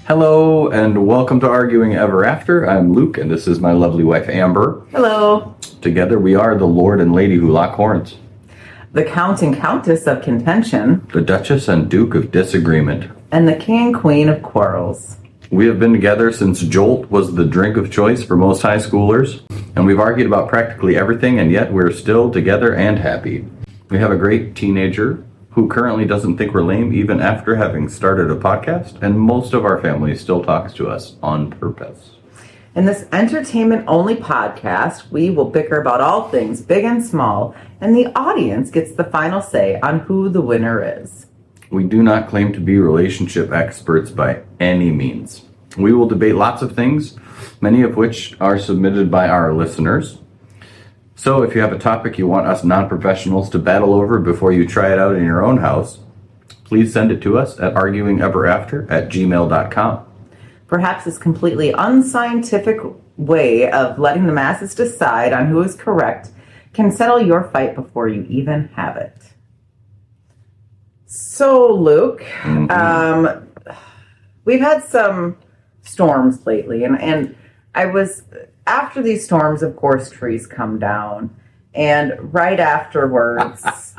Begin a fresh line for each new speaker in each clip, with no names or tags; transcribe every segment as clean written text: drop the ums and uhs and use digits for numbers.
Hello and welcome to Arguing Ever After. I'm Luke and this is my lovely wife Amber.
Hello.
Together we are the Lord and Lady who lock horns,
The Count and Countess of Contention,
the Duchess and Duke of Disagreement,
and the King and Queen of Quarrels.
We have been together since Jolt was the drink of choice for most high schoolers, and we've argued about practically everything, and yet we're still together and happy. We have a great teenager who currently doesn't think we're lame even after having started a podcast, and most of our family still talks to us on purpose.
In this entertainment-only podcast, we will bicker about all things big and small, and the audience gets the final say on who the winner is.
We do not claim to be relationship experts by any means. We will debate lots of things, many of which are submitted by our listeners. So if you have a topic you want us non-professionals to battle over before you try it out in your own house, please send it to us at arguingeverafter@gmail.com.
Perhaps this completely unscientific way of letting the masses decide on who is correct can settle your fight before you even have it. So, Luke, we've had some storms lately, and I was, after these storms, of course, trees come down, and right afterwards,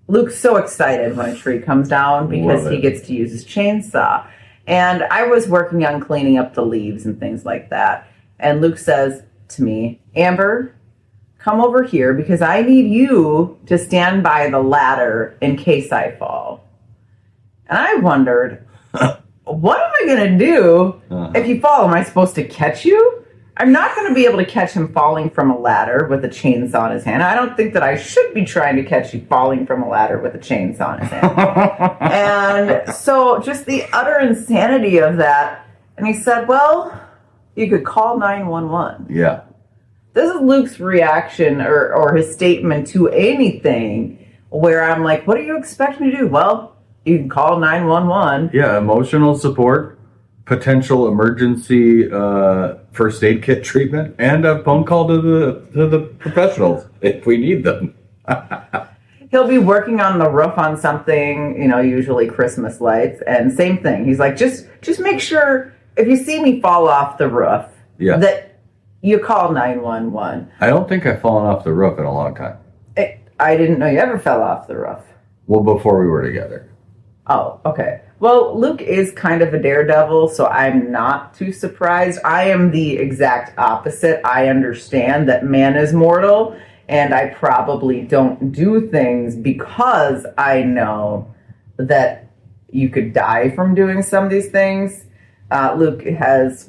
Luke's so excited when a tree comes down because he gets to use his chainsaw, and I was working on cleaning up the leaves and things like that, and Luke says to me, Amber, come over here because I need you to stand by the ladder in case I fall. And I wondered, what am I going to do if you fall? Am I supposed to catch you? I'm not going to be able to catch him falling from a ladder with a chainsaw in his hand. I don't think that I should be trying to catch you falling from a ladder with a chainsaw in his hand. And so just the utter insanity of that. And he said, well, you could call 911.
Yeah.
This is Luke's reaction or his statement to anything where I'm like, what do you expect me to do? Well, you can call 911.
Yeah, emotional support, potential emergency first aid kit treatment, and a phone call to the professionals if we need them.
He'll be working on the roof on something, usually Christmas lights, and same thing. He's like, just make sure if you see me fall off the roof, that you call 911.
I don't think I've fallen off the roof in a long time.
I didn't know you ever fell off the roof.
Well, before we were together.
Oh, okay. Well, Luke is kind of a daredevil, so I'm not too surprised. I am the exact opposite. I understand that man is mortal, and I probably don't do things because I know that you could die from doing some of these things. Luke has,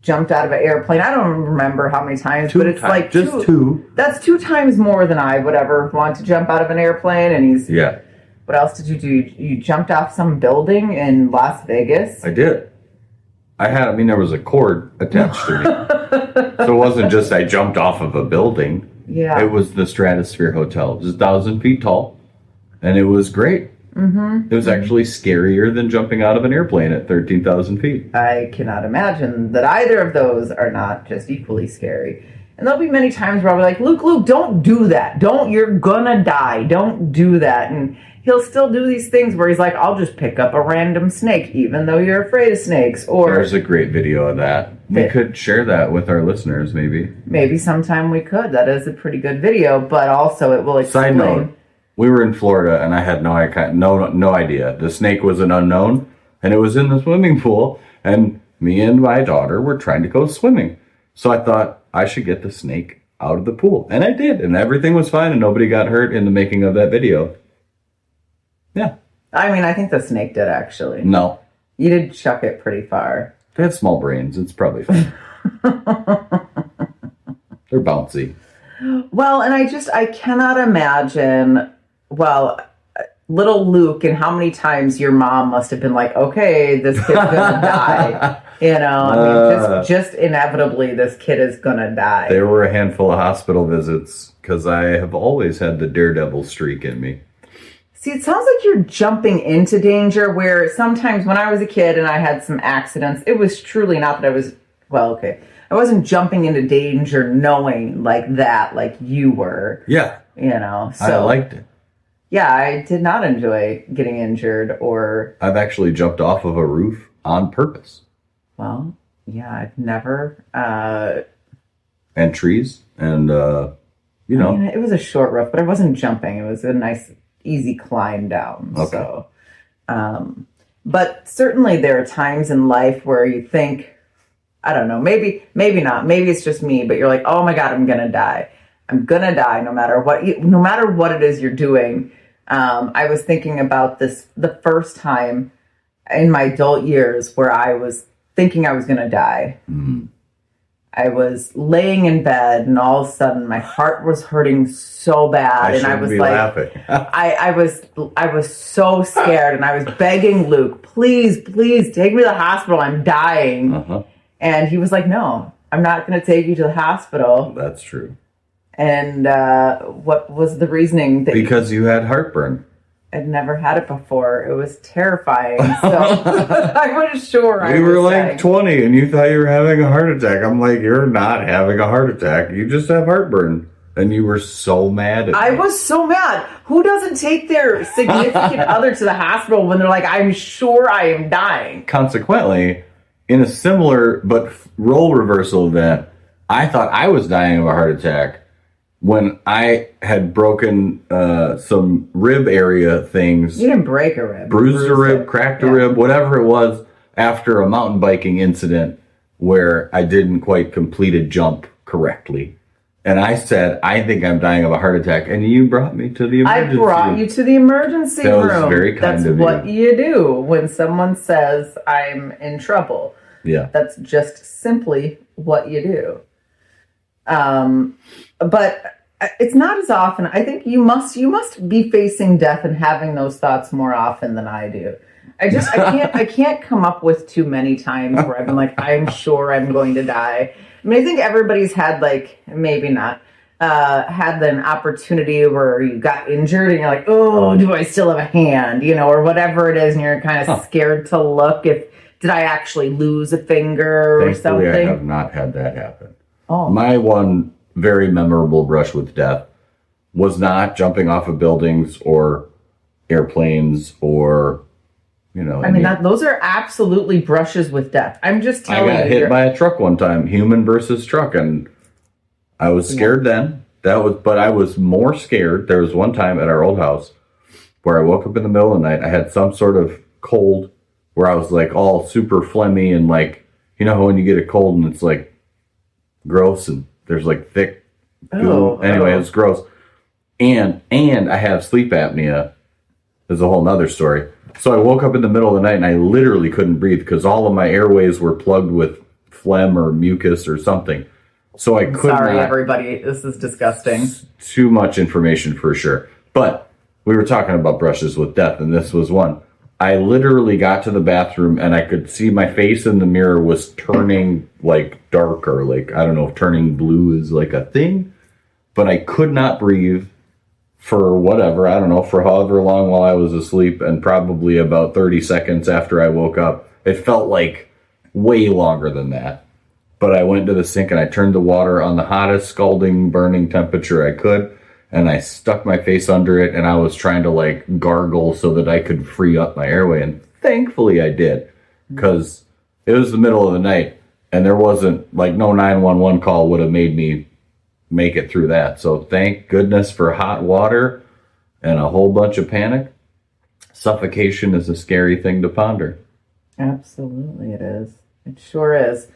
jumped out of an airplane. I don't remember how many times, but it's like
two.
That's 2 times more than I would ever want to jump out of an airplane. And he's...
Yeah.
What else did you do? You jumped off some building in Las Vegas?
I did. There was a cord attached to me. So it wasn't just I jumped off of a building.
Yeah.
It was the Stratosphere Hotel. It was 1,000 feet tall. And it was great. Mm-hmm. It was actually scarier than jumping out of an airplane at 13,000 feet.
I cannot imagine that either of those are not just equally scary. And there'll be many times where I'll be like, Luke, don't do that. You're gonna die. Don't do that. And he'll still do these things where he's like, I'll just pick up a random snake, even though you're afraid of snakes. Or
there's a great video of that. We could share that with our listeners, maybe.
Maybe sometime we could. That is a pretty good video, but also it will explain.
Side note, we were in Florida, and I had no idea. The snake was an unknown, and it was in the swimming pool, and me and my daughter were trying to go swimming. So I thought I should get the snake out of the pool. And I did, and everything was fine, and nobody got hurt in the making of that video. Yeah.
I think the snake did, actually.
No.
You did chuck it pretty far.
They have small brains. It's probably fine. They're bouncy.
Well, and I cannot imagine, little Luke and how many times your mom must have been like, okay, this kid's gonna die. Just inevitably, this kid is gonna die.
There were a handful of hospital visits because I have always had the daredevil streak in me.
See, it sounds like you're jumping into danger where sometimes when I was a kid and I had some accidents, it was truly not that I was, I wasn't jumping into danger knowing like you were.
Yeah.
So
I liked it.
Yeah, I did not enjoy getting injured or...
I've actually jumped off of a roof on purpose.
Well, yeah, I've never.
And trees, and you know.
I mean, it was a short roof, but I wasn't jumping. It was a nice, easy climb down.
Okay.
So, but certainly there are times in life where you think, I don't know, maybe not. Maybe it's just me, but you're like, oh my God, I'm gonna die. I'm gonna die no matter what it is you're doing. I was thinking about this the first time in my adult years where I was thinking I was gonna die.
Mm.
I was laying in bed, and all of a sudden my heart was hurting so bad, and I was like,
laughing.
I was so scared, and I was begging Luke, please take me to the hospital. I'm dying.
Uh-huh.
And he was like, no, I'm not going to take you to the hospital.
That's true.
And what was the reasoning?
Because you had heartburn.
I'd never had it before. It was terrifying. So I wasn't sure.
We were like 20 and you thought you were having a heart attack. I'm like, you're not having a heart attack. You just have heartburn. And you were so mad at me.
I was so mad. Who doesn't take their significant other to the hospital when they're like, I'm sure I am dying?
Consequently, in a similar but role reversal event, I thought I was dying of a heart attack when I had broken some rib area things.
You didn't break a rib.
Bruised a rib, cracked a rib, whatever it was, after a mountain biking incident where I didn't quite complete a jump correctly. And I said, I think I'm dying of a heart attack. And you brought me to the emergency room.
I brought you to the emergency room.
That was very kind of you.
That's what you do when someone says, I'm in trouble.
Yeah.
That's just simply what you do. But it's not as often. I think you must be facing death and having those thoughts more often than I do. I can't come up with too many times where I've been like, I'm sure I'm going to die. I mean, I think everybody's had, like, maybe not, had an opportunity where you got injured and you're like, oh, do I still have a hand? You know, or whatever it is, and you're kind of scared to look did I actually lose a finger or something?
I have not had that happen.
Oh.
My one very memorable brush with death was not jumping off of buildings or airplanes or, you know.
I mean, those are absolutely brushes with death. I'm just telling you.
I got hit by a truck one time, human versus truck, and I was scared then. But I was more scared. There was one time at our old house where I woke up in the middle of the night. I had some sort of cold where I was like all super phlegmy and like, you know, when you get a cold and it's like gross and there's like thick goo. Anyway, it was gross. And I have sleep apnea. There's a whole nother story. So I woke up in the middle of the night and I literally couldn't breathe because all of my airways were plugged with phlegm or mucus or something. So I couldn't.
Sorry, everybody. This is disgusting.
Too much information for sure. But we were talking about brushes with death, and this was one. I literally got to the bathroom and I could see my face in the mirror was turning like darker. Like, I don't know if turning blue is like a thing, but I could not breathe for whatever, I don't know, for however long while I was asleep, and probably about 30 seconds after I woke up. It felt like way longer than that. But I went to the sink and I turned the water on the hottest, scalding, burning temperature I could. And I stuck my face under it and I was trying to like gargle so that I could free up my airway. And thankfully I did, because it was the middle of the night and there wasn't like no 911 call would have made me make it through that. So thank goodness for hot water and a whole bunch of panic. Suffocation is a scary thing to ponder.
Absolutely it is. It sure is.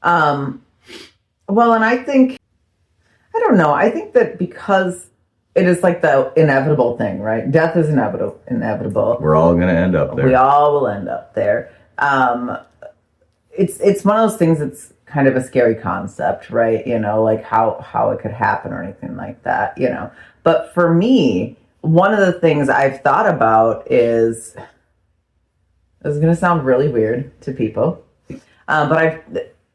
Well, and I think, I don't know, I think that because it is like the inevitable thing, right? Death is inevitable.
We're all going to end up there.
We all will end up there. It's one of those things that's kind of a scary concept, right? You know, like how it could happen or anything like that, you know. But for me, one of the things I've thought about is, this is going to sound really weird to people, but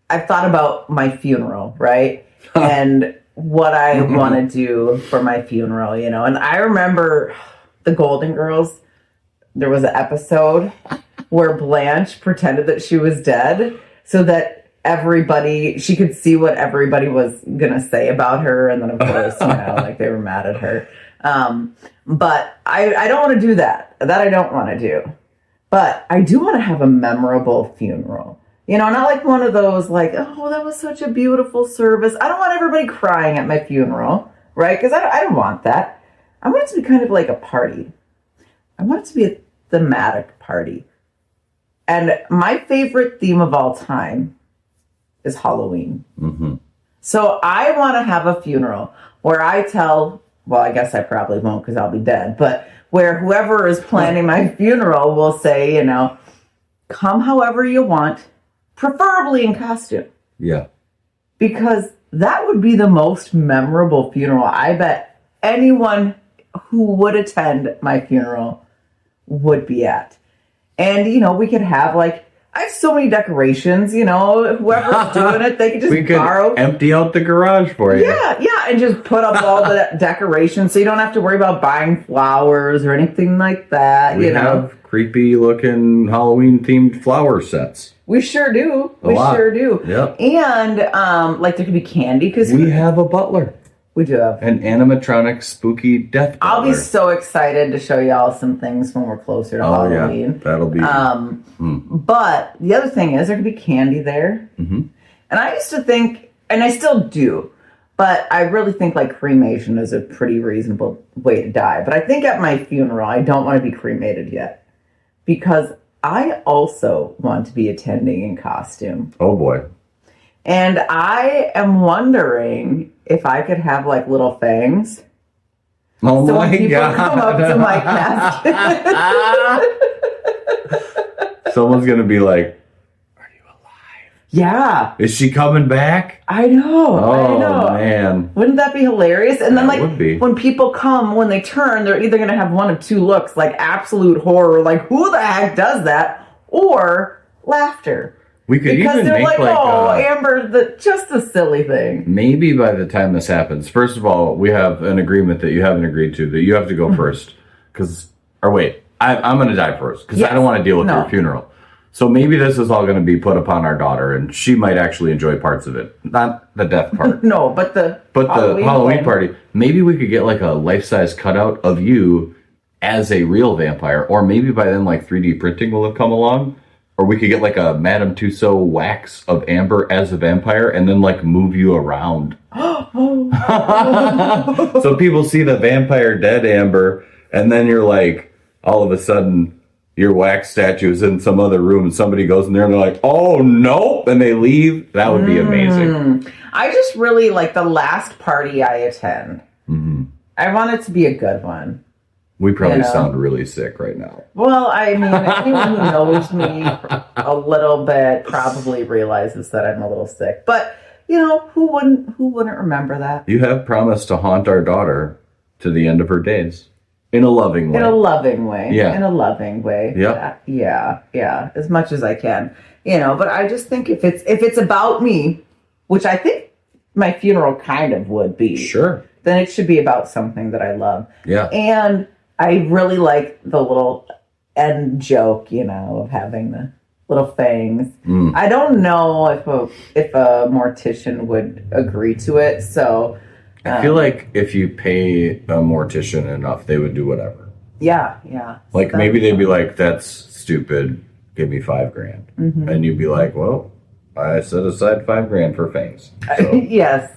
I've thought about my funeral, right? And what I want to do for my funeral, you know. And I remember the Golden Girls, there was an episode where Blanche pretended that she was dead so that she could see what everybody was going to say about her. And then, of course, you know, like they were mad at her. But I don't want to do that. That I don't want to do. But I do want to have a memorable funeral. You know, not like one of those like, oh, that was such a beautiful service. I don't want everybody crying at my funeral, right? Because I don't want that. I want it to be kind of like a party. I want it to be a thematic party. And my favorite theme of all time is Halloween.
Mm-hmm.
So I want to have a funeral where I tell, well, I guess I probably won't because I'll be dead, but where whoever is planning my funeral will say, you know, come however you want, preferably in costume.
Yeah.
Because that would be the most memorable funeral. I bet anyone who would attend my funeral would be at. And, you know, we could have like, I have so many decorations, you know, whoever's doing it, they could just
we could
borrow.
Empty out the garage for you.
Yeah, and just put up all the decorations so you don't have to worry about buying flowers or anything like that.
We have creepy looking Halloween themed flower sets.
We sure do. We sure do.
Yep.
And like there could be candy because
we have a butler.
We do have
an animatronic spooky death butler.
I'll be so excited to show y'all some things when we're closer to Halloween.
Yeah, that'll be.
But the other thing is there could be candy there.
Mm-hmm.
And I used to think, and I still do, but I really think like cremation is a pretty reasonable way to die. But I think at my funeral, I don't want to be cremated yet because I also want to be attending in costume.
Oh boy.
And I am wondering if I could have like little fangs.
Oh
so
my
when people
God.
come up to my casket.
Someone's going to be like, are you alive?
Yeah.
Is she coming back?
I know.
Oh, man.
Wouldn't that be hilarious? And then,
That
like,
would be.
when people come, when they turn, they're either going to have one of two looks, like absolute horror, like, who the heck does that? Or laughter.
We could
because
even
they're
make
like, oh, Amber, just a silly thing.
Maybe by the time this happens, first of all, we have an agreement that you haven't agreed to, that you have to go first. I'm going to die first, because I don't want to deal with your funeral. So maybe this is all going to be put upon our daughter, and she might actually enjoy parts of it. Not the death part.
No, but the
Halloween party. Maybe we could get like a life-size cutout of you as a real vampire, or maybe by then like 3D printing will have come along. Or we could get like a Madame Tussauds wax of Amber as a vampire and then like move you around. So people see the vampire dead Amber and then you're like, all of a sudden your wax statue is in some other room and somebody goes in there and they're like, oh no, and they leave. That would be amazing.
I just really like the last party I attend. Mm-hmm. I want it to be a good one.
We probably sound really sick right now.
Well, I mean, anyone who knows me a little bit probably realizes that I'm a little sick. But, you know, who wouldn't remember that?
You have promised to haunt our daughter to the end of her days. In a loving way.
In a loving way.
Yeah.
In a loving way.
Yep.
Yeah. As much as I can. You know, but I just think if it's about me, which I think my funeral kind of would be.
Sure.
Then it should be about something that I love.
Yeah.
And I really like the little end joke, you know, of having the little fangs. I don't know if a mortician would agree to it. So
I feel like if you pay a mortician enough, they would do whatever.
Yeah.
Like so maybe they'd be like, "That's stupid. Give me $5,000," and you'd be like, "Well, I set aside $5,000 for fangs." So.
Yes.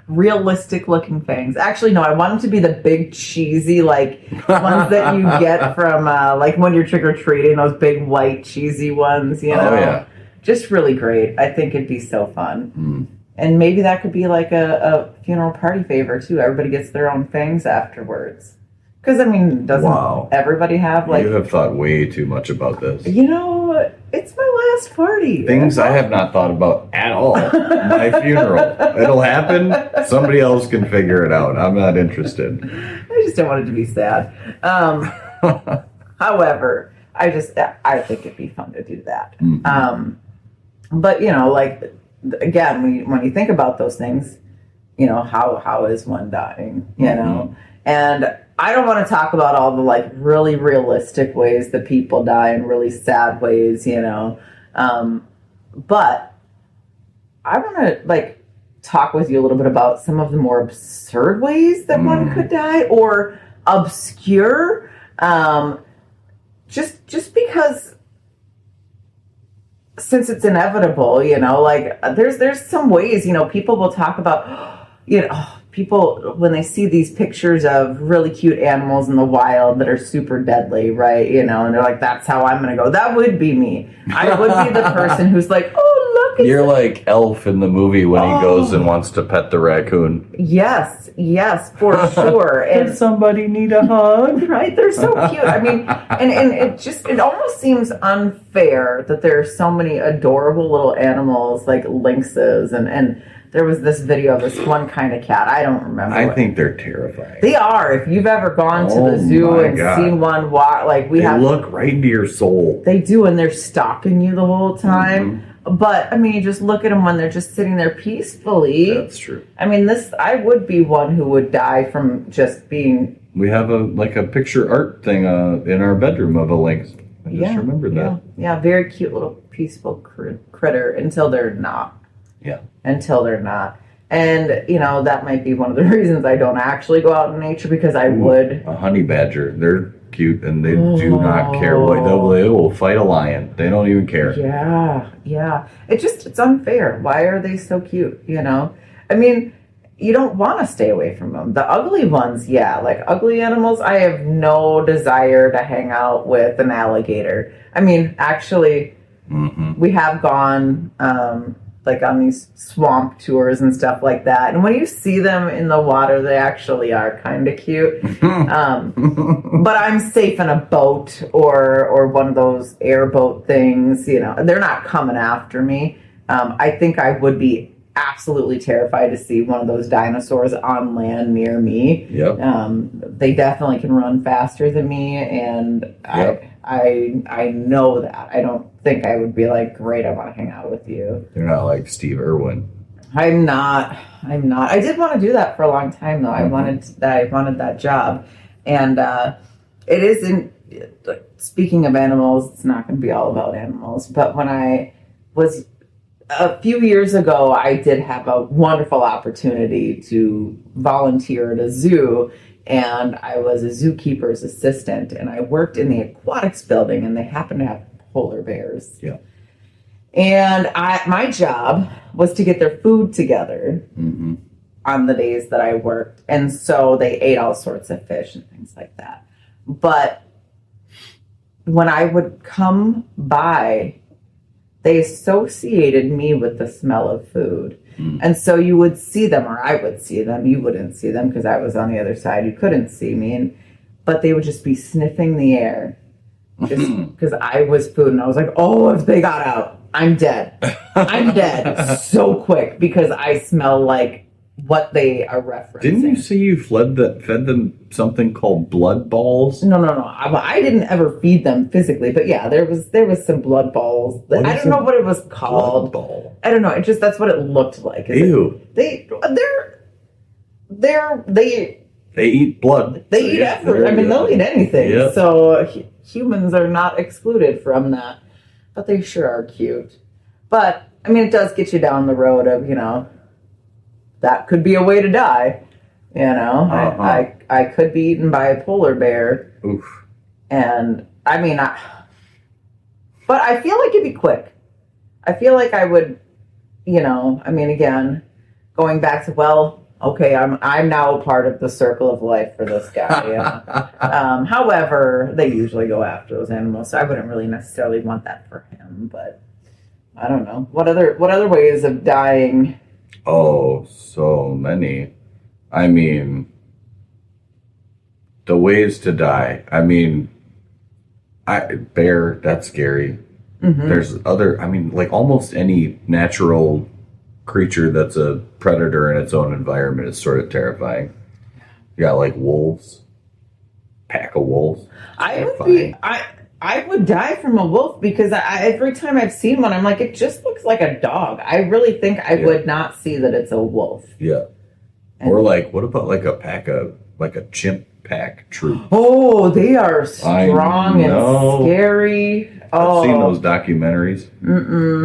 Realistic looking fangs. Actually, no, I want them to be the big cheesy, like ones that you get from like when you're trick or treating, those big white cheesy ones, you know?
Oh, yeah.
Just really great. I think it'd be so fun. And maybe that could be like a funeral party favor too. Everybody gets their own fangs afterwards. Because, I mean, doesn't everybody have like...
You have thought way too much about this.
You know, it's my last party.
Things I have not thought about at all. My funeral. It'll happen. Somebody else can figure it out. I'm not interested.
I just don't want it to be sad. However, I think it'd be fun to do that. But, you know, like, again, when you think about those things, you know, how is one dying, you know? And I don't want to talk about all the like really realistic ways that people die in really sad ways, you know. But I want to like talk with you a little bit about some of the more absurd ways that one could die, or obscure. Just because since it's inevitable, like there's some ways, people will talk about, people when they see these pictures of really cute animals in the wild that are super deadly, right? And they're like, that's how I'm going to go. That would be me. I would be the person who's like, oh, look.
You're like Elf in the movie when he goes and wants to pet the raccoon.
Yes, for sure. And
does somebody need a hug?
Right? They're so cute. I mean, and it almost seems unfair that there are so many adorable little animals like lynxes and there was this video of this one kind of cat. I don't remember.
I think they're terrifying.
They are. If you've ever gone to the zoo and seen one walk, like they
look right into your soul.
They do, and they're stalking you the whole time. But I mean, you just look at them when they're just sitting there peacefully.
That's true.
I mean, I would be one who would die from just being.
We have a picture art thing in our bedroom of a lynx. I just remembered that.
Yeah, very cute little peaceful critter until they're not.
Yeah.
Until they're not. And, that might be one of the reasons I don't actually go out in nature because I would.
A honey badger. They're cute and they do not care what they will fight a lion. They don't even care.
Yeah. It's unfair. Why are they so cute? I mean, you don't want to stay away from them. The ugly ones, like ugly animals, I have no desire to hang out with an alligator. I mean, actually, we have gone like on these swamp tours and stuff like that. And when you see them in the water, they actually are kind of cute. But I'm safe in a boat or one of those airboat things. They're not coming after me. I think I would be absolutely terrified to see one of those dinosaurs on land near me.
Yep.
They definitely can run faster than me, and I know that. I don't think I would be like, great, I want to hang out with you.
You're not like Steve Irwin.
I'm not. I did want to do that for a long time, though. I wanted that job, and it isn't. Speaking of animals, it's not going to be all about animals. But when I was a few years ago, I did have a wonderful opportunity to volunteer at a zoo, and I was a zookeeper's assistant, and I worked in the aquatics building, and they happened to have polar bears.
Yeah.
And my job was to get their food together on the days that I worked, and so they ate all sorts of fish and things like that. But when I would come by, they associated me with the smell of food. And so you would see them, or I would see them. You wouldn't see them because I was on the other side. You couldn't see me. But they would just be sniffing the air just because I was food. And I was like, oh, if they got out, I'm dead. I'm dead so quick because I smell like what they are referencing.
Didn't you say you fed them something called blood balls?
No. I didn't ever feed them physically, but yeah, there was some blood balls. I don't know what it was called.
Blood ball.
I don't know. That's what it looked like.
Ew.
They
eat blood.
They eat effort. I mean, they'll eat anything.
Yep.
So humans are not excluded from that, but they sure are cute. But I mean, it does get you down the road of that could be a way to die. I could be eaten by a polar bear.
Oof.
And I mean, but I feel like it'd be quick. I feel like I would, I mean, again, going back to, okay, I'm now a part of the circle of life for this guy. However, they usually go after those animals, so I wouldn't really necessarily want that for him. But I don't know what other ways of dying.
Oh, so many. I mean, the ways to die. I mean, bear, that's scary. There's like almost any natural creature that's a predator in its own environment is sort of terrifying. You got like wolves, pack of wolves.
I would die from a wolf because every time I've seen one, I'm like, it just looks like a dog. I really think I would not see that it's a wolf.
Yeah. Or like, what about like a chimp pack troop?
Oh, they are strong and scary.
I've seen those documentaries.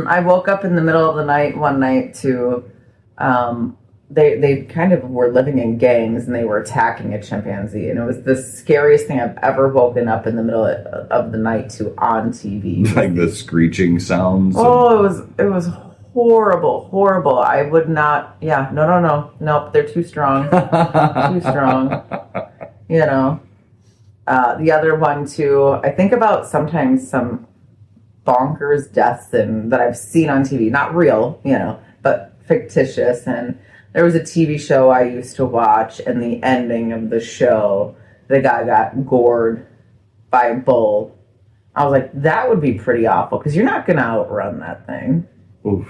I woke up in the middle of the night one night to they kind of were living in gangs and they were attacking a chimpanzee, and it was the scariest thing I've ever woken up in the middle of the night to on TV.
Like the screeching sounds.
Oh, it was horrible. I would not. Yeah, nope. They're too strong. Too strong. You know. The other one too. I think about sometimes some bonkers deaths that I've seen on TV, not real, but fictitious. And there was a TV show I used to watch, and the ending of the show, the guy got gored by a bull. I was like, that would be pretty awful because you're not going to outrun that thing.
Oof.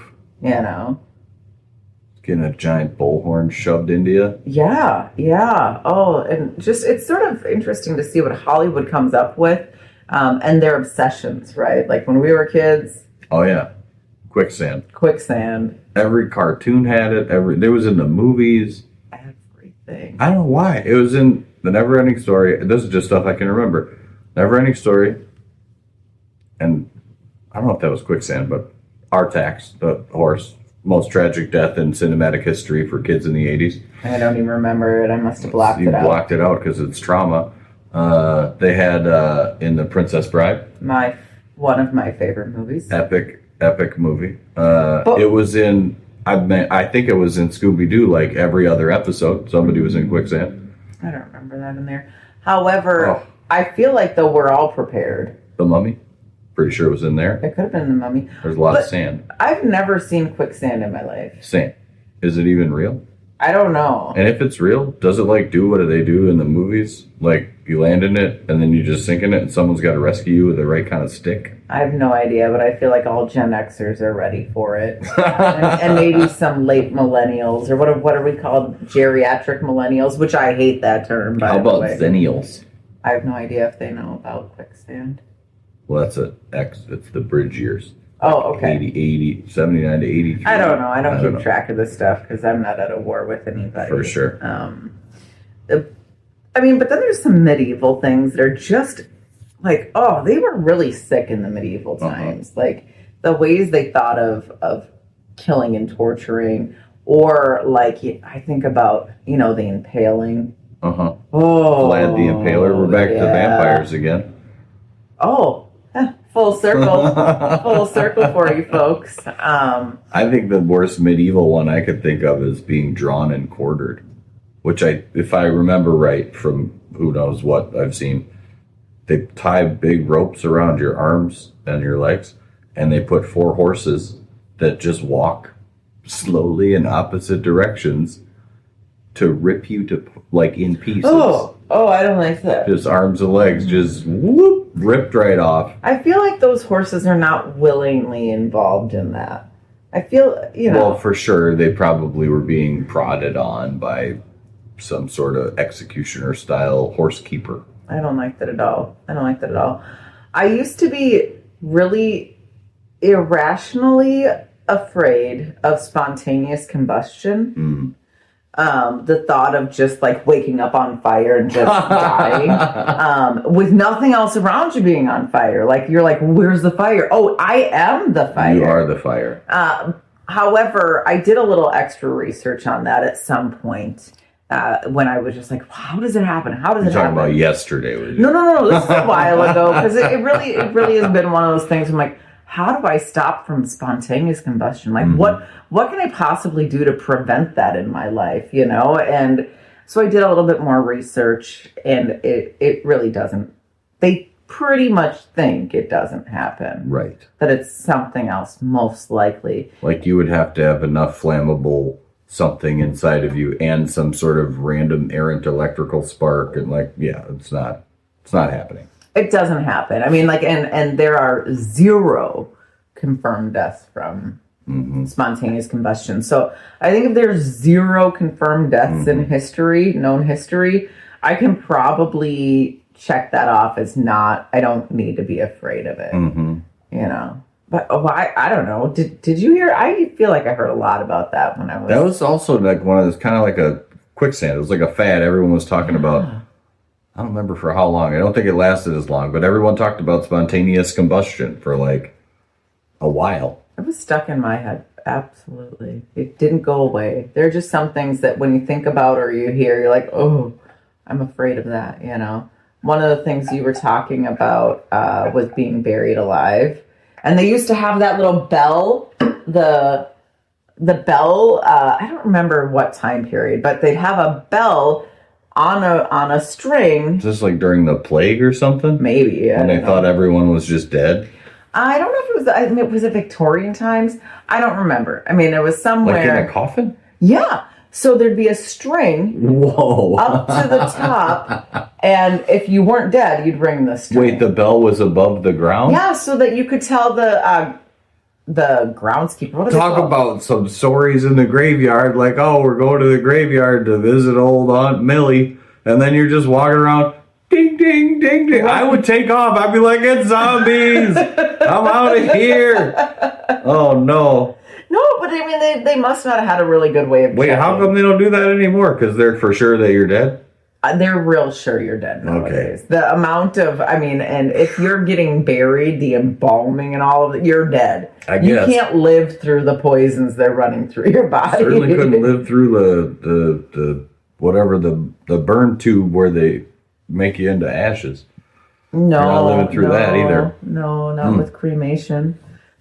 Getting a giant bullhorn shoved into you.
Yeah. Oh, and just it's sort of interesting to see what Hollywood comes up with and their obsessions, right? Like when we were kids.
Oh, yeah. Quicksand.
Every
cartoon had it. It was in the movies.
Everything.
I don't know why. It was in the Never-Ending Story. This is just stuff I can remember. Never-Ending Story. And I don't know if that was Quicksand, but Artax, the horse. Most tragic death in cinematic history for kids in the 80s.
I don't even remember it. I must have blocked it out.
You blocked it out because it's trauma. They had in The Princess Bride.
One of my favorite movies.
Epic movie. It was in, I think it was in Scooby-Doo, like every other episode. Somebody was in Quicksand.
I don't remember that in there. However, I feel like though we're all prepared.
The Mummy? Pretty sure it was in there.
It could have been The Mummy.
There's a lot of sand.
I've never seen quicksand in my life.
Sand. Is it even real?
I don't know.
And if it's real, does it like do what they do in the movies? Like you land in it and then you just sink in it and someone's got to rescue you with the right kind of stick?
I have no idea, but I feel like all Gen Xers are ready for it. and maybe some late millennials, or what are we called? Geriatric millennials, which I hate that term, by
How
the
about
way.
Zennials?
I have no idea if they know about quicksand.
Well, that's it's the bridge years.
Oh, okay.
80, 79 to 83.
I don't know. I don't keep track of this stuff because I'm not at a war with anybody.
For sure.
But then there's some medieval things that are just like, they were really sick in the medieval times. Like the ways they thought of killing and torturing, or like I think about, the impaling. Oh,
Vlad the Impaler. We're back to vampires again.
Oh, full circle for you folks.
I think the worst medieval one I could think of is being drawn and quartered, which if I remember right from who knows what I've seen, they tie big ropes around your arms and your legs, and they put 4 horses that just walk slowly in opposite directions to rip you to in pieces.
Oh, I don't like that.
Just arms and legs just whoop, ripped right off.
I feel like those horses are not willingly involved in that. I feel,
Well, for sure, they probably were being prodded on by some sort of executioner style horse keeper.
I don't like that at all. I used to be really irrationally afraid of spontaneous combustion. The thought of just like waking up on fire and just dying with nothing else around you being on fire. Like you're like, where's the fire? Oh, I am the fire.
You are the fire.
However, I did a little extra research on that at some point when I was just like, how does it happen? How does it happen?
You're talking about yesterday.
No. This is a while ago because it really has been one of those things. I'm like, how do I stop from spontaneous combustion? Like, what can I possibly do to prevent that in my life, And so I did a little bit more research, and it really doesn't. They pretty much think it doesn't happen.
Right.
That it's something else, most likely.
Like you would have to have enough flammable something inside of you and some sort of random errant electrical spark, and it's not happening.
It doesn't happen. I mean, and there are 0 confirmed deaths from spontaneous combustion. So I think if there's 0 confirmed deaths in known history, I can probably check that off as not, I don't need to be afraid of it, But I don't know. Did you hear? I feel like I heard a lot about that when I was.
That was also like one of those kind of like a quicksand. It was like a fad everyone was talking about. I don't remember for how long. I don't think it lasted as long, but everyone talked about spontaneous combustion for like a while.
It was stuck in my head. Absolutely. It didn't go away. There are just some things that when you think about or you hear, you're like, oh, I'm afraid of that, you know. One of the things you were talking about was being buried alive. And they used to have that little bell, the bell, I don't remember what time period, but they'd have a bell on a string.
Is this like during the plague or something?
Maybe.
When they thought everyone was just dead?
I don't know if it was, I mean, was it Victorian times? I don't remember. I mean, it was somewhere.
Like in a coffin?
Yeah. So there'd be a string
Whoa.
up to the top, and if you weren't dead, you'd ring the string.
Wait, the bell was above the ground?
Yeah, so that you could tell the groundskeeper. What
Talk about some stories in the graveyard, like, oh, we're going to the graveyard to visit old Aunt Millie, and then you're just walking around, ding, ding, ding, ding. I would take off. I'd be like, it's zombies. I'm out of here. Oh, no.
No, but I mean, they must not have had a really good way of
Wait,
checking.
how come they don't do that anymore? Because they're for sure that you're dead?
They're real sure you're dead nowadays.
Okay.
The amount of, I mean, and if you're getting buried, the embalming and all of it, you're dead.
I
You
guess.
can't live through the poisons they're running through your body.
Certainly couldn't live through the whatever, the burn tube where they make you into ashes.
No,
You're not living through that either.
No, not with cremation.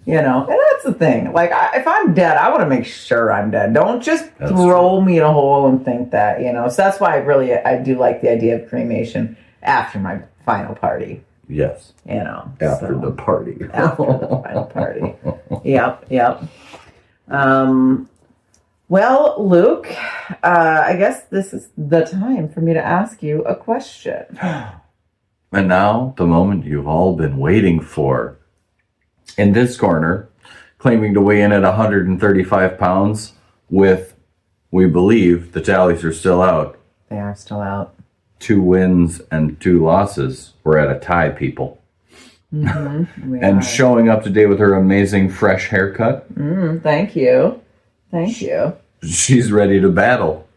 You know, and that's the thing. Like, if I'm dead, I want to make sure I'm dead. Don't just throw me in a hole and think that, you know. So that's why I do like the idea of cremation after my final party.
Yes.
You know.
After the party.
After the final party. Yep. Well, Luke, I guess this is the time for me to ask you a question.
And now, the moment you've all been waiting for. In this corner, claiming to weigh in at 135 pounds with, we believe, the tallies are still out.
They are still out.
2 wins and 2 losses. We're at a tie, people.
Mm-hmm.
And showing up today with her amazing fresh haircut.
Thank you.
She's ready to battle.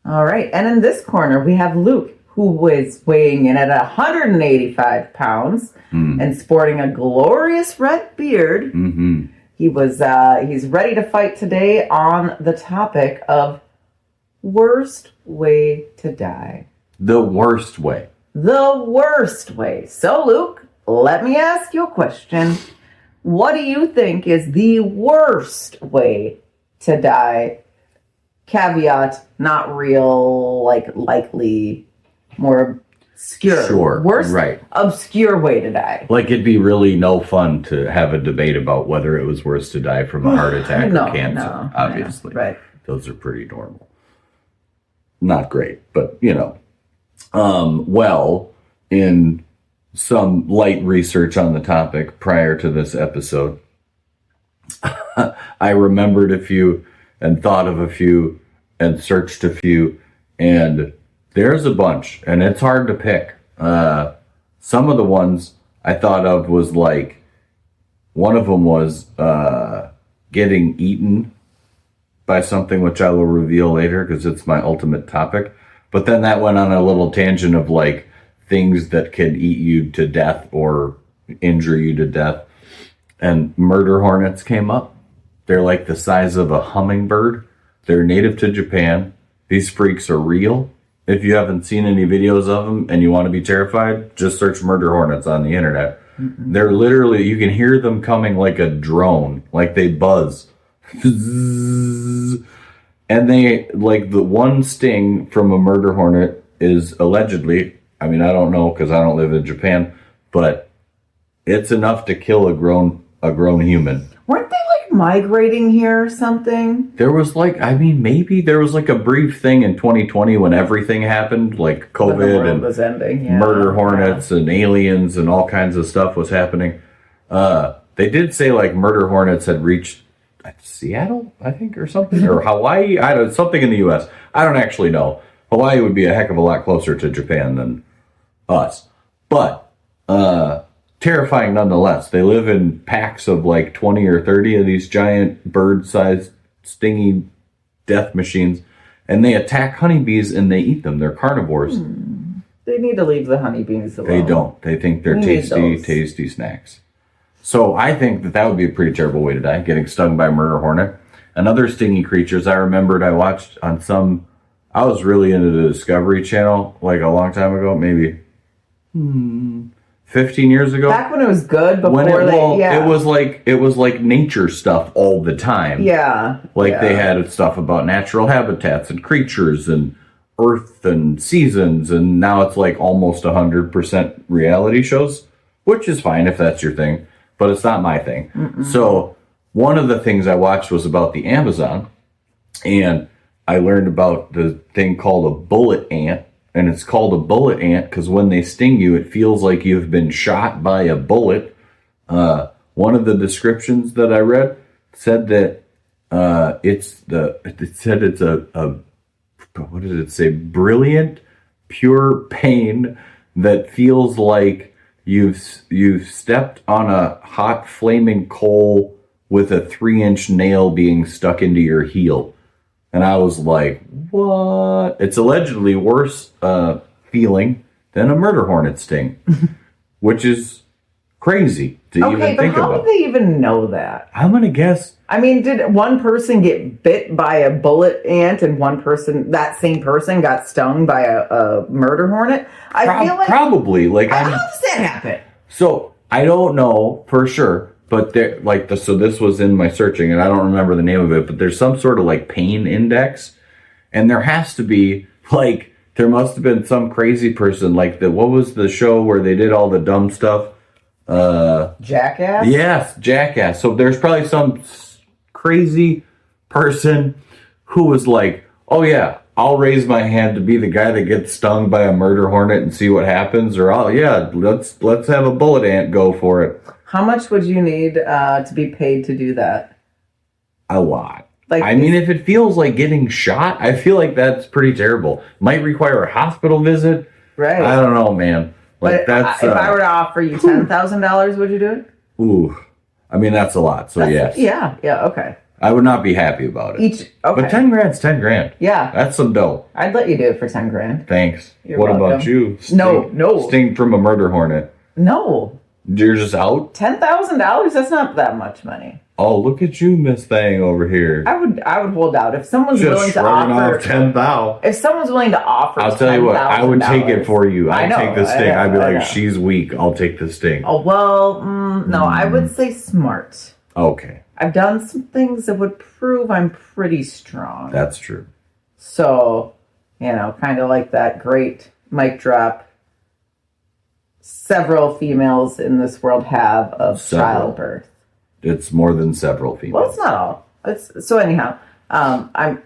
All right. And in this corner, we have Luke, who was weighing in at 185 pounds and sporting a glorious red beard.
Mm-hmm.
He's ready to fight today on the topic of worst way to die.
The worst way.
The worst way. So, Luke, let me ask you a question. What do you think is the worst way to die? Caveat, not real, like likely, more obscure.
Sure,
Worst,
right.
Obscure way to die.
Like, it'd be really no fun to have a debate about whether it was worse to die from a heart attack or cancer, obviously.
Right.
Those are pretty normal. Not great, but, you know. Well, in some light research on the topic prior to this episode, I remembered a few and thought of a few and searched a few, and there's a bunch, and it's hard to pick. Some of the ones I thought of was like, one of them was getting eaten by something, which I will reveal later because it's my ultimate topic. But then that went on a little tangent of like things that can eat you to death or injure you to death. And murder hornets came up. They're like the size of a hummingbird. They're native to Japan. These freaks are real. If you haven't seen any videos of them and you want to be terrified, just search murder hornets on the internet. Mm-mm. They're literally, you can hear them coming like a drone, like they buzz. And they, like, the one sting from a murder hornet is allegedly, I mean, I don't know because I don't live in Japan, but it's enough to kill a grown human.
Weren't they like migrating here or something?
There was like, I mean, maybe there was like a brief thing in 2020 when everything happened, like COVID and
was ending,
murder hornets and aliens and all kinds of stuff was happening. They did say like murder hornets had reached Seattle, I think, or something, or Hawaii. I don't, something in the U.S. I don't actually know. Hawaii would be a heck of a lot closer to Japan than us, but terrifying nonetheless. They live in packs of like 20 or 30 of these giant bird-sized stingy death machines, and they attack honeybees and they eat them. They're carnivores.
They need to leave the honeybees alone.
They don't. They think they're tasty snacks. So I think that would be a pretty terrible way to die, getting stung by a murder hornet. Another stingy creatures I remembered I watched on some, I was really into the Discovery Channel like a long time ago, maybe 15 years ago.
Back when it was good, before
it was like nature stuff all the time.
Yeah.
They had stuff about natural habitats and creatures and Earth and seasons, and now it's like almost 100% reality shows, which is fine if that's your thing, but it's not my thing. So one of the things I watched was about the Amazon, and I learned about the thing called a bullet ant, and it's called a bullet ant because when they sting you, it feels like you've been shot by a bullet. One of the descriptions that I read said that it's a what did it say? Brilliant, pure pain that feels like you've stepped on a hot flaming coal with a 3-inch nail being stuck into your heel. And I was like, what? It's allegedly worse feeling than a murder hornet sting, which is crazy to even think about.
Okay, but how do they even know that?
I'm going to guess.
I mean, did one person get bit by a bullet ant and that same person got stung by a murder hornet? I feel like...
Probably.
How does that happen?
So, I don't know for sure, but so this was in my searching, and I don't remember the name of it, but there's some sort of pain index, and there has to be, there must have been some crazy person, what was the show where they did all the dumb stuff?
Jackass?
Yes, Jackass. So there's probably some crazy person who was like, oh yeah, I'll raise my hand to be the guy that gets stung by a murder hornet and see what happens, or let's have a bullet ant go for it.
How much would you need to be paid to do that?
A lot. If it feels like getting shot, I feel like that's pretty terrible. Might require a hospital visit.
Right.
I don't know, man.
If I were to offer you $10,000, would you do it?
Ooh. That's a lot. So yes.
Yeah, okay.
I would not be happy about it. But 10 grand's 10 grand.
Yeah.
That's some dough.
I'd let you do it for 10 grand.
Thanks.
You're
what
welcome.
About you?
No.
Sting from a murder hornet.
No.
You're just out?
$10,000? That's not that much money.
Oh, look at you, Miss Thing over here.
I would hold out if someone's willing to offer $10,000. If someone's willing to offer,
I'll tell you what, I would take it for you. I'd take the sting. I'd be like, she's weak. I'll take the sting.
Oh well, no, I would say smart.
Okay.
I've done some things that would prove I'm pretty strong.
That's true.
So, kind of like that great mic drop. Several females in this world have of childbirth.
It's more than several females.
Well, it's not all. So anyhow, I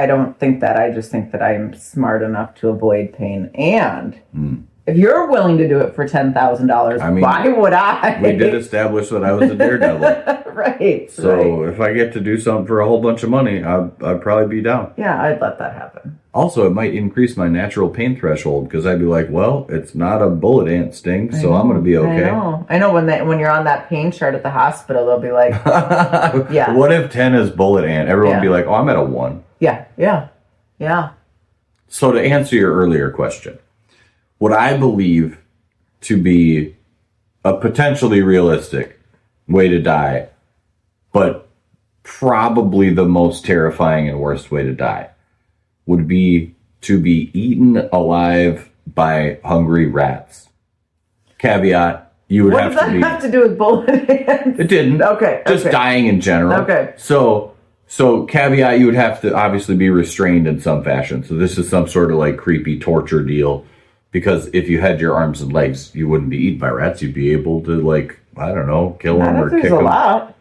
don't think that. I just think that I'm smart enough to avoid pain. And if you're willing to do it for $10,000, why would I?
We did establish that I was a daredevil.
Right.
So if I get to do something for a whole bunch of money, I'd probably be down.
Yeah, I'd let that happen.
Also, it might increase my natural pain threshold because I'd be like, well, it's not a bullet ant sting, so I'm going to be okay.
I know when you're on that pain chart at the hospital, they'll be like, yeah.
What if 10 is bullet ant? Everyone would be like, oh, I'm at a 1.
Yeah.
So to answer your earlier question, what I believe to be a potentially realistic way to die, but probably the most terrifying and worst way to die, would be to be eaten alive by hungry rats. Caveat, you would have to be...
What does that have to do with bullet ants?
It didn't.
Okay.
Just dying in general.
Okay.
So caveat, you would have to obviously be restrained in some fashion. So this is some sort of creepy torture deal. Because if you had your arms and legs, you wouldn't be eaten by rats. You'd be able to, I don't know, kill them or kick them.
There's a lot.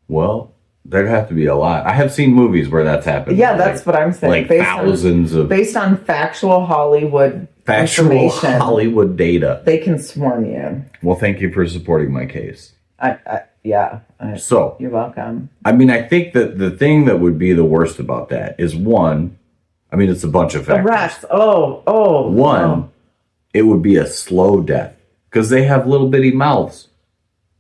Well... There'd have to be a lot. I have seen movies where that's happened.
Yeah, that's what I'm saying. Based on factual Hollywood information,
Hollywood data.
They can swarm you.
Well, thank you for supporting my case.
So you're welcome.
I think that the thing that would be the worst about that is one. It's a bunch of factors.
The rats. One,
it would be a slow death because they have little bitty mouths.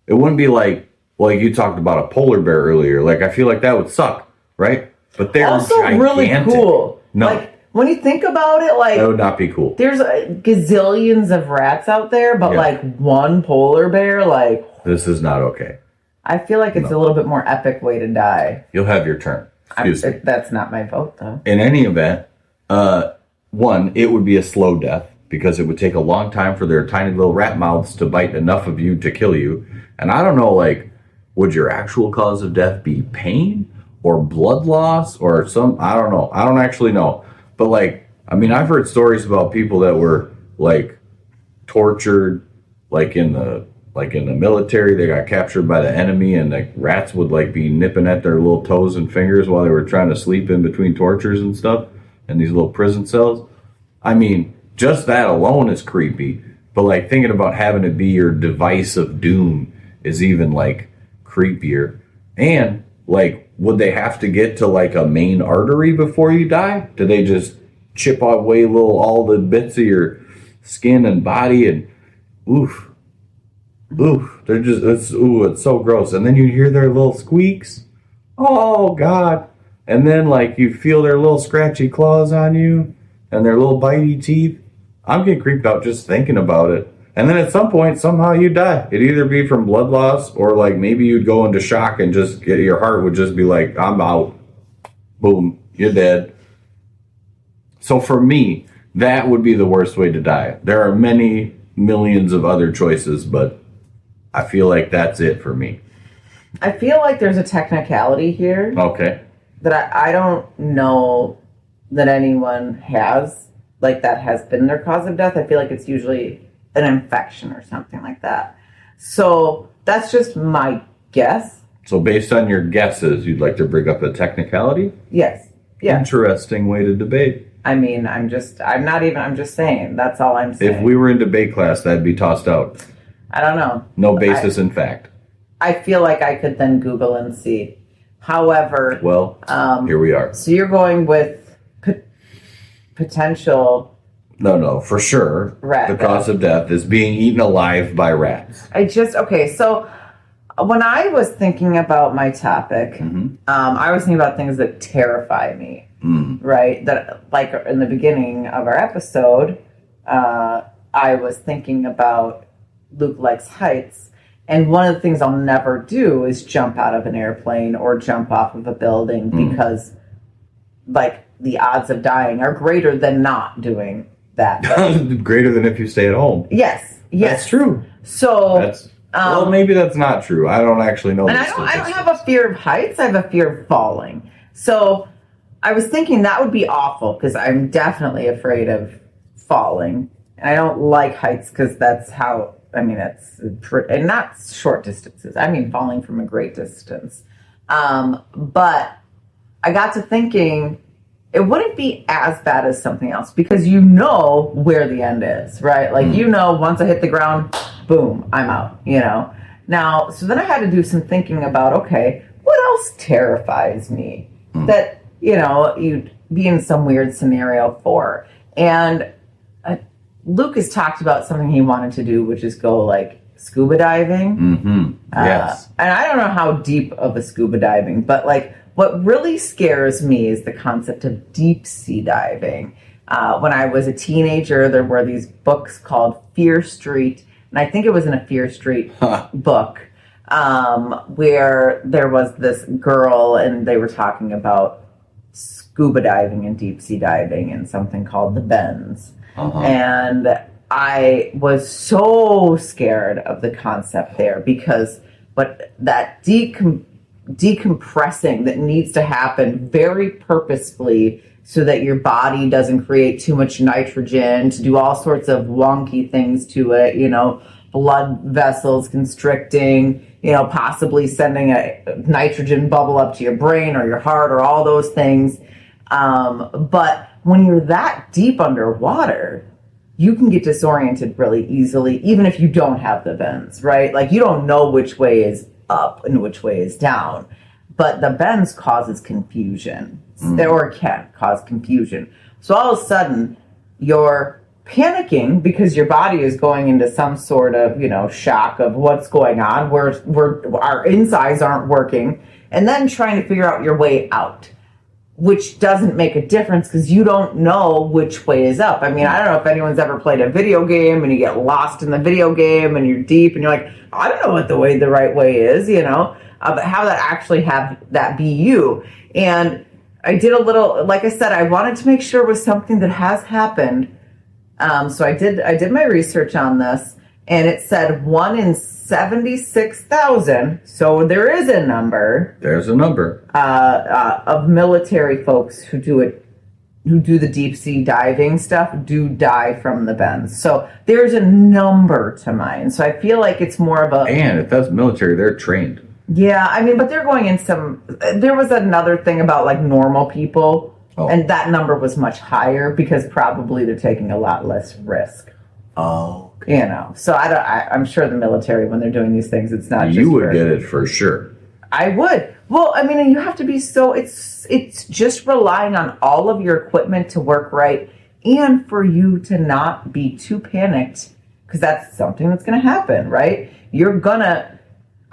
It wouldn't be like you talked about a polar bear earlier. I feel like that would suck, right? But they're
also
gigantic.
Really cool.
No.
When you think about it,
that would not be cool.
There's gazillions of rats out there, but one polar bear,
This is not okay.
I feel like it's a little bit more epic way to die.
You'll have your turn. Excuse me.
That's not my vote, though.
In any event, one, it would be a slow death because it would take a long time for their tiny little rat mouths to bite enough of you to kill you. And I don't know, like, would your actual cause of death be pain or blood loss or I don't know. I don't actually know. But, like, I mean, I've heard stories about people that were, like, tortured, like in the military. They got captured by the enemy, and the rats would like be nipping at their little toes and fingers while they were trying to sleep in between tortures and stuff in these little prison cells. I mean, just that alone is creepy. But like thinking about having it be your device of doom is even like creepier. And like, would they have to get to like a main artery before you die? Do they just chip away all the bits of your skin and body and oof, they're just, it's so gross. And then you hear their little squeaks. Oh God. And then like you feel their little scratchy claws on you and their little bitey teeth. I'm getting creeped out just thinking about it. And then at some point, somehow you die. It'd either be from blood loss or like maybe you'd go into shock and just your heart would just be like, I'm out. Boom, you're dead. So for me, that would be the worst way to die. There are many millions of other choices, but I feel like that's it for me.
I feel like there's a technicality here.
Okay.
That I don't know that anyone has, like that has been their cause of death. I feel like it's usually an infection or something like that. So that's just my guess.
So based on your guesses, you'd like to bring up a technicality?
Yes. Yeah.
Interesting way to debate.
I mean, I'm just saying. That's all I'm saying.
If we were in debate class, that'd be tossed out.
I don't know.
No basis in fact.
I feel like I could then Google and see. However...
Well, here we are.
So you're going with potential...
No, for sure. The cause of death is being eaten alive by rats.
Okay, so when I was thinking about my topic, I was thinking about things that terrify me. Right? That, like in the beginning of our episode, I was thinking about Luke likes heights. And one of the things I'll never do is jump out of an airplane or jump off of a building because, like, the odds of dying are greater than not doing that.
Greater than if you stay at home.
Yes.
That's true.
So...
well, maybe that's not true. I don't actually know.
And I don't have a fear of heights. I have a fear of falling. So... I was thinking that would be awful because I'm definitely afraid of falling. And I don't like heights because that's how, I mean, and not short distances. I mean, falling from a great distance. But I got to thinking it wouldn't be as bad as something else because you know where the end is, right? Like, you know, once I hit the ground, boom, I'm out, you know? Now, so then I had to do some thinking about, okay, what else terrifies me that, you know, you'd be in some weird scenario for. And Luke has talked about something he wanted to do, which is go like scuba diving.
Yes.
And I don't know how deep of a scuba diving, but like what really scares me is the concept of deep sea diving. When I was a teenager, there were these books called Fear Street. And I think it was in a Fear Street book where there was this girl and they were talking about scuba diving and deep sea diving and something called the bends. And I was so scared of the concept there because that decompressing that needs to happen very purposefully so that your body doesn't create too much nitrogen, to do all sorts of wonky things to it, you know, blood vessels constricting, you know, possibly sending a nitrogen bubble up to your brain or your heart or all those things. But when you're that deep underwater, you can get disoriented really easily, even if you don't have the bends, right? Like you don't know which way is up and which way is down. But the bends causes confusion, or can cause confusion. So all of a sudden, you're panicking because your body is going into some sort of, you know, shock of what's going on, where our insides aren't working, and then trying to figure out your way out. which doesn't make a difference because you don't know which way is up. I mean, I don't know if anyone's ever played a video game and you get lost in the video game and you're deep and you're like, I don't know what the right way is, but how that actually have that be you. And I did a little, like I said, I wanted to make sure it was something that has happened. So I did my research on this, and it said 1 in 76,000. So there is a number.
There's a number
of military folks who do the deep sea diving stuff do die from the bends. So there's a number to mine. So I feel like it's more of a...
And if that's military, they're trained.
Yeah, I mean, but they're going in some... There was another thing about like normal people, and that number was much higher because probably they're taking a lot less risk.
Oh. Okay.
So I'm sure the military, when they're doing these things, it's not just...
You would get it for sure.
I would. Well, I mean, you have to be so... It's just relying on all of your equipment to work right and for you to not be too panicked, because that's something that's going to happen, right?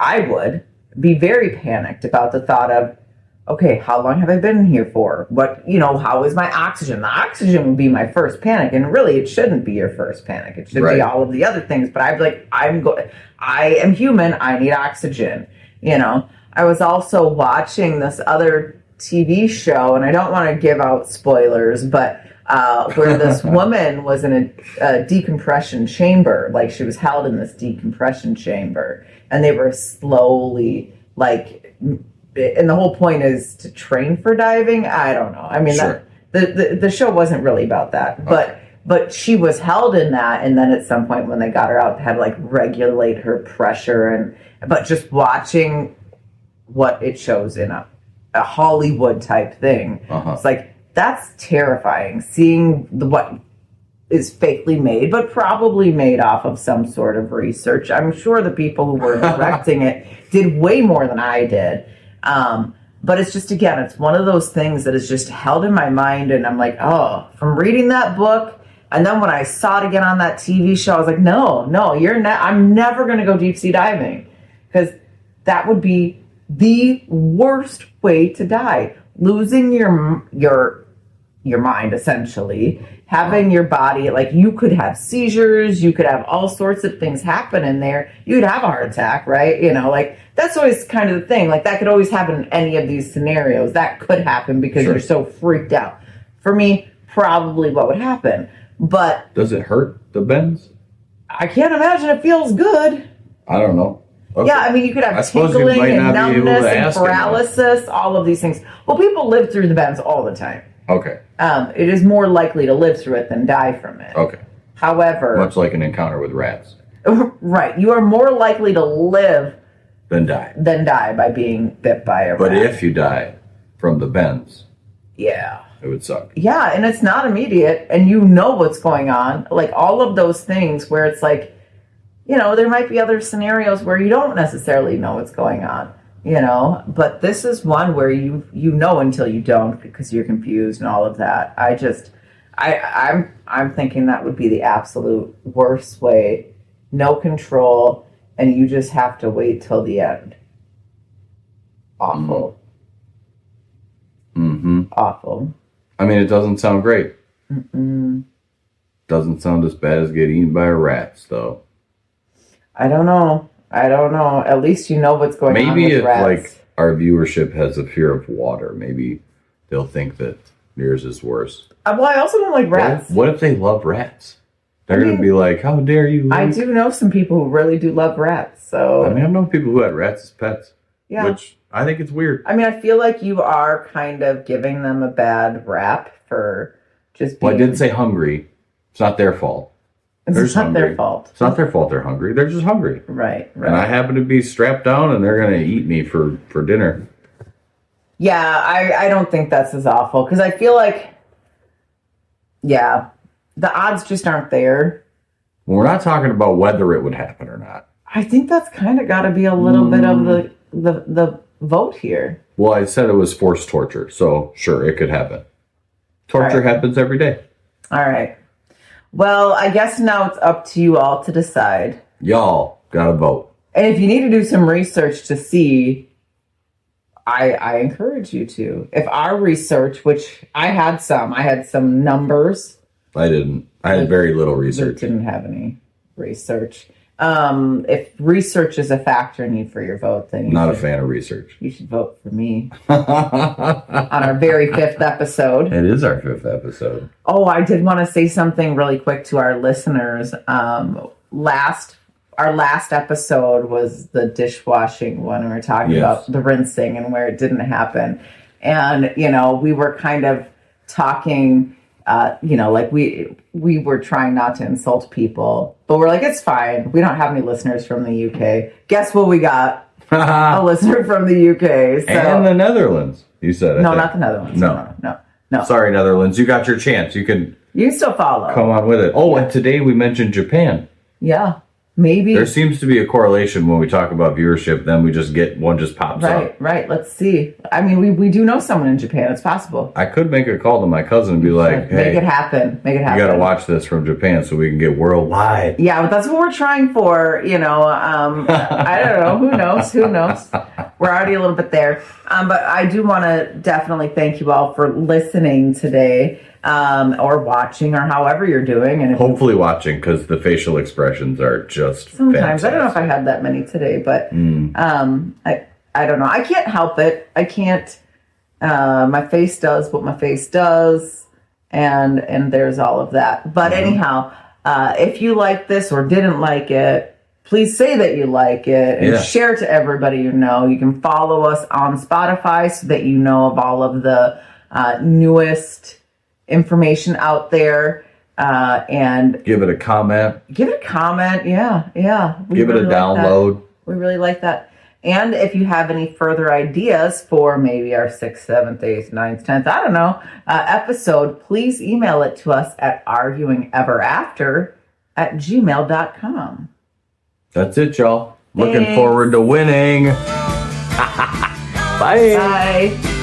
I would be very panicked about the thought of, okay, how long have I been here for? What, how is my oxygen? The oxygen would be my first panic, and really it shouldn't be your first panic. It should be all of the other things, but I'd be like, I am human, I need oxygen, I was also watching this other TV show, and I don't want to give out spoilers, but where this woman was in a decompression chamber, like she was held in this decompression chamber, and they were slowly, and the whole point is to train for diving. I don't know. I mean,
sure.
the show wasn't really about that, but she was held in that, and then at some point when they got her out, they had to regulate her pressure, but just watching what it shows in a Hollywood type thing, it's like, that's terrifying. Seeing what is fakely made, but probably made off of some sort of research. I'm sure the people who were directing it did way more than I did. But it's just, again, it's one of those things that is just held in my mind, and I'm like, from reading that book, and then when I saw it again on that TV show, I was like, no, I'm never going to go deep sea diving, because that would be the worst way to die. Losing your mind, essentially, having your body, you could have seizures, you could have all sorts of things happen in there. You could have a heart attack, right? That's always kind of the thing. That could always happen in any of these scenarios. That could happen because you're so freaked out. For me, probably what would happen. But
does it hurt, the bends?
I can't imagine it feels good.
I don't know. Okay.
Yeah, I mean, you could have tickling and numbness and paralysis, all of these things. Well, people live through the bends all the time.
Okay.
It is more likely to live through it than die from it.
Okay.
However...
Much like an encounter with rats.
Right. You are more likely to live...
Than die.
Than die by being bit by a rat.
But if you die from the bends...
Yeah.
It would suck.
Yeah, and it's not immediate, and you know what's going on. All of those things where it's there might be other scenarios where you don't necessarily know what's going on. But this is one where you know until you don't, because you're confused and all of that. I'm thinking that would be the absolute worst way. No control, and you just have to wait till the end. Awful.
Mm-hmm.
Awful.
I mean, it doesn't sound great. Mm-mm. Doesn't sound as bad as getting eaten by rats, though. I
don't know. At least you know what's going on with rats.
Maybe if our viewership has a fear of water, maybe they'll think that yours is worse.
Well, I also don't like rats.
What if they love rats? They're going to be like, how dare you, Luke?
I do know some people who really do love rats. So
I mean, I've known people who had rats as pets.
Yeah.
Which I think it's weird.
I mean, I feel like you are kind of giving them a bad rap for just being...
Well, I didn't say hungry. It's not their fault.
It's not their fault.
It's not their fault they're hungry. They're just hungry.
Right.
And I happen to be strapped down, and they're going to eat me for dinner.
Yeah, I don't think that's as awful, because I feel like, the odds just aren't there.
Well, we're not talking about whether it would happen or not.
I think that's kind of got to be a little bit of the vote here.
Well, I said it was forced torture, so sure, it could happen. Torture happens every day.
All right. Well, I guess now it's up to you all to decide.
Y'all gotta vote.
And if you need to do some research to see, I encourage you to. If our research, which I had some numbers.
I didn't. I had very little research.
Didn't have any research. If research is a factor in you for your vote, then
not a fan of research.
You should vote for me on our very 5th episode.
It is our 5th episode.
Oh, I did want to say something really quick to our listeners. Our last episode was the dishwashing one. We were talking about the rinsing and where it didn't happen. And, we were kind of talking, like we were trying not to insult people. But we're like, it's fine. We don't have any listeners from the UK. Guess what we got? A listener from the UK. So.
And the Netherlands, you said.
No, not the Netherlands. No.
Sorry, Netherlands. You got your chance. You can
still follow.
Come on with it. Oh, and today we mentioned Japan.
Yeah. Maybe.
There seems to be a correlation when we talk about viewership. Then we just get one just pops up.
Right. Let's see. I mean, we do know someone in Japan. It's possible.
I could make a call to my cousin and be like, hey.
Make it happen.
You got to watch this from Japan so we can get worldwide.
Yeah, but that's what we're trying for. I don't know. Who knows? We're already a little bit there. But I do want to definitely thank you all for listening today. Or watching, or however you're doing, and
hopefully watching, because the facial expressions are just
sometimes
fantastic.
I don't know if I had that many today, but I don't know. I can't help it. I can't. My face does what my face does, and there's all of that. But anyhow, if you like this or didn't like it, please say that you like it and share to everybody you know. You can follow us on Spotify so that you know of all of the newest information out there, and
give it a comment.
Yeah.
Give it a download.
We really like that. And if you have any further ideas for maybe our 6th, 7th, 8th, 9th, 10th, I don't know, episode, please email it to us at arguingeverafter@gmail.com.
That's it, y'all. Looking forward to winning. Bye.
Bye.